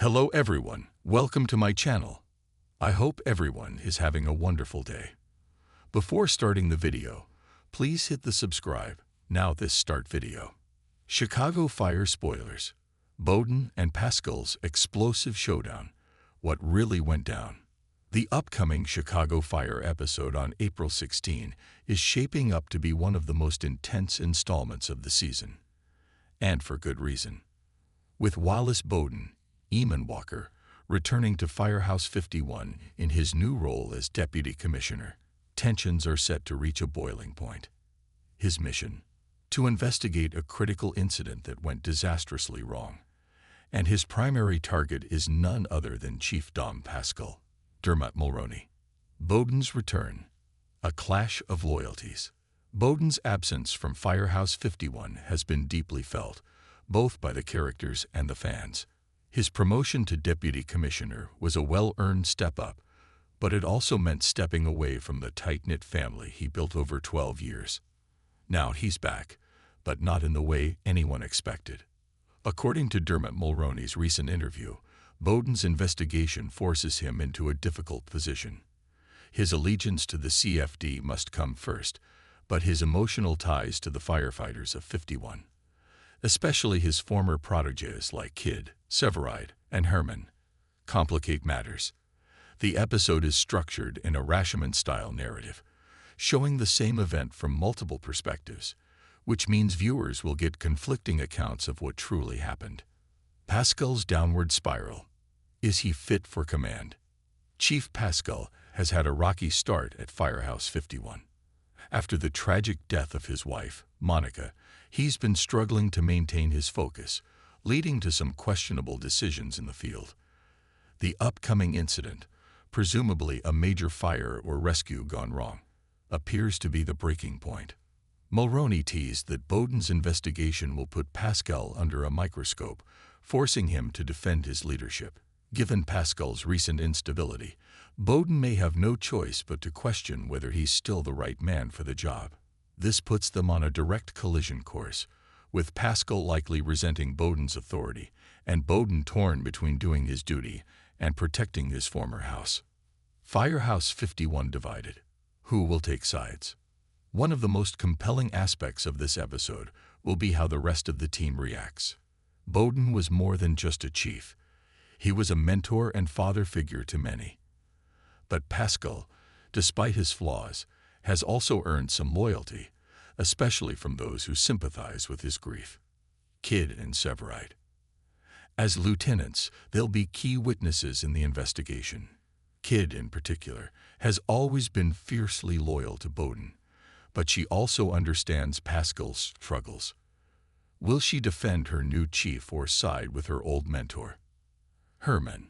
Hello everyone, welcome to my channel. I hope everyone is having a wonderful day. Before starting the video, please hit the subscribe. Now this start video. Chicago Fire spoilers. Boden and Pascal's explosive showdown. What really went down? The upcoming Chicago Fire episode on April 16 is shaping up to be one of the most intense installments of the season. And for good reason. With Wallace Boden, Eamon Walker, returning to Firehouse 51 in his new role as Deputy Commissioner, tensions are set to reach a boiling point. His mission? To investigate a critical incident that went disastrously wrong. And his primary target is none other than Chief Dom Pascal, Dermot Mulroney. Boden's return. A clash of loyalties. Boden's absence from Firehouse 51 has been deeply felt, both by the characters and the fans. His promotion to Deputy Commissioner was a well-earned step up, but it also meant stepping away from the tight-knit family he built over 12 years. Now he's back, but not in the way anyone expected. According to Dermot Mulroney's recent interview, Boden's investigation forces him into a difficult position. His allegiance to the CFD must come first, but his emotional ties to the firefighters of 51, especially his former protégés like Kid, Severide, and Herman, complicate matters. The episode is structured in a Rashomon-style narrative, showing the same event from multiple perspectives, which means viewers will get conflicting accounts of what truly happened. Pascal's downward spiral. Is he fit for command? Chief Pascal has had a rocky start at Firehouse 51. After the tragic death of his wife, Monica, he's been struggling to maintain his focus, leading to some questionable decisions in the field. The upcoming incident, presumably a major fire or rescue gone wrong, appears to be the breaking point. Mulroney teased that Boden's investigation will put Pascal under a microscope, forcing him to defend his leadership. Given Pascal's recent instability, Boden may have no choice but to question whether he's still the right man for the job. This puts them on a direct collision course, with Pascal likely resenting Boden's authority, and Boden torn between doing his duty and protecting his former house. Firehouse 51 divided. Who will take sides? One of the most compelling aspects of this episode will be how the rest of the team reacts. Boden was more than just a chief. He was a mentor and father figure to many. But Pascal, despite his flaws, has also earned some loyalty, especially from those who sympathize with his grief. Kid and Severide. As lieutenants, they'll be key witnesses in the investigation. Kid, in particular, has always been fiercely loyal to Boden, but she also understands Pascal's struggles. Will she defend her new chief or side with her old mentor? Herman.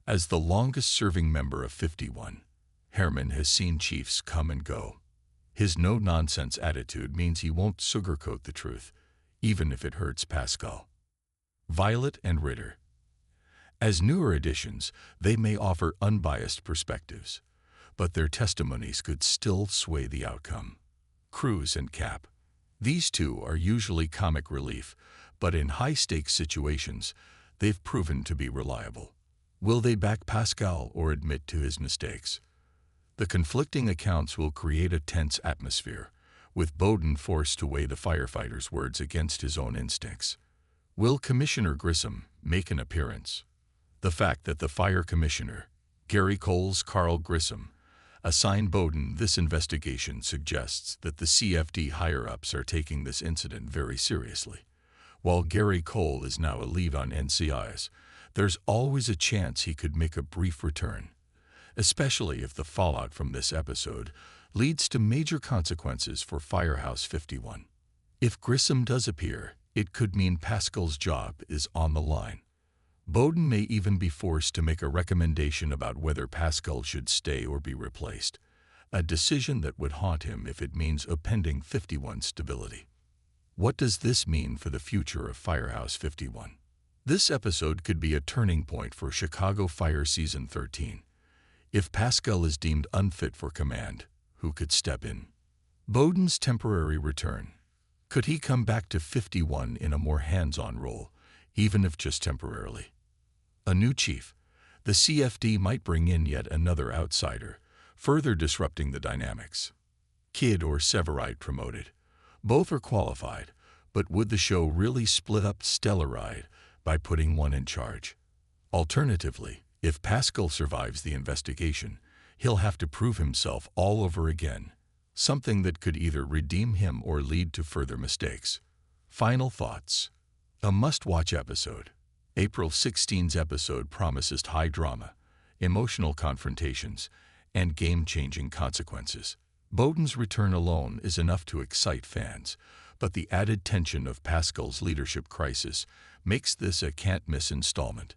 As the longest-serving member of 51, Herman has seen chiefs come and go. His no-nonsense attitude means he won't sugarcoat the truth, even if it hurts Pascal. Violet and Ritter. As newer additions, they may offer unbiased perspectives, but their testimonies could still sway the outcome. Cruz and Cap. These two are usually comic relief, but in high-stakes situations, they've proven to be reliable. Will they back Pascal or admit to his mistakes? The conflicting accounts will create a tense atmosphere, with Boden forced to weigh the firefighters' words against his own instincts. Will Commissioner Grissom make an appearance? The fact that the fire commissioner, Gary Cole's Carl Grissom, assigned Boden this investigation suggests that the CFD higher-ups are taking this incident very seriously. While Gary Cole is now a lead on NCIs, there's always a chance he could make a brief return, especially if the fallout from this episode leads to major consequences for Firehouse 51. If Grissom does appear, it could mean Pascal's job is on the line. Boden may even be forced to make a recommendation about whether Pascal should stay or be replaced, a decision that would haunt him if it means upending 51's stability. What does this mean for the future of Firehouse 51? This episode could be a turning point for Chicago Fire Season 13. If Pascal is deemed unfit for command, who could step in? Boden's temporary return. Could he come back to 51 in a more hands-on role, even if just temporarily? A new chief, the CFD might bring in yet another outsider, further disrupting the dynamics. Kidd or Severide promoted. Both are qualified, but would the show really split up Stellaride by putting one in charge? Alternatively, if Pascal survives the investigation, he'll have to prove himself all over again, something that could either redeem him or lead to further mistakes. Final thoughts. A must-watch episode. April 16's episode promises high drama, emotional confrontations, and game-changing consequences. Boden's return alone is enough to excite fans, but the added tension of Pascal's leadership crisis makes this a can't-miss installment.